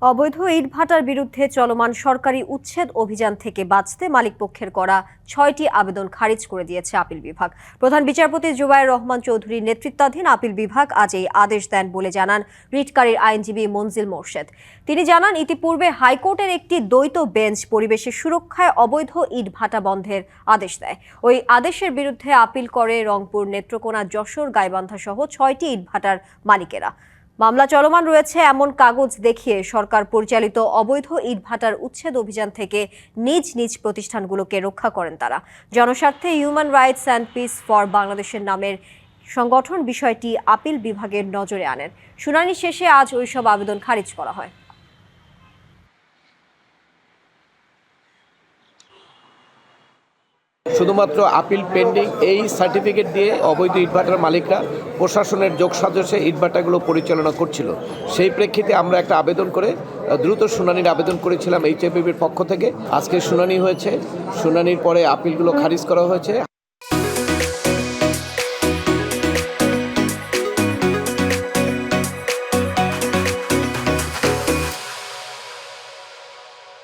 অবৈধ ইটভাটার বিরুদ্ধে চলমান সরকারি উচ্ছেদ অভিযান থেকে বাঁচতে মালিকপক্ষের করা ৬টি আবেদন খারিজ করে দিয়েছে আপিল বিভাগ। প্রধান বিচারপতি জুবায়ের রহমান চৌধুরীর নেতৃত্বাধীন আপিল বিভাগ আজ এই আদেশ দেন বলে জানান রিটকারীর আইনজীবী মনজিল মোরশেদ। তিনি জানান, ইতিপূর্বে হাইকোর্টের একটি দ্বৈত বেঞ্চ পরিবেশের সুরক্ষায় অবৈধ ইটভাটা বন্ধের আদেশ দেয়। ওই আদেশের বিরুদ্ধে আপিল করে রংপুর, নেত্রকোনা, যশোর, গাইবান্ধা সহ ৬টি ইটভাটার মালিকেরা। মামলা চলমান রয়েছে এমন কাগজ দেখিয়ে সরকার পরিচালিত অবৈধ ইটভাটার উচ্ছেদ অভিযান থেকে নিজ নিজ প্রতিষ্ঠানগুলোকে রক্ষা করেন তারা। জনস্বার্থে human rights and peace for বাংলাদেশের নামের সংগঠন বিষয়টি আপিল বিভাগের নজরে আনেন। শুনানি শেষে আজ ওইসব আবেদন খারিজ করা হয়। শুধুমাত্র আপিল পেন্ডিং এই সার্টিফিকেট দিয়ে অবৈধ ইটভাটার মালিকরা প্রশাসনের যোগসাজশে ইটভাটাগুলো পরিচালনা করছিল। সেই প্রেক্ষিতে আমরা একটা আবেদন করে দ্রুত শুনানির আবেদন করেছিলাম HAPPBর পক্ষ থেকে। আজকে শুনানি হয়েছে, শুনানির পরে আপিলগুলো খারিজ করা হয়েছে।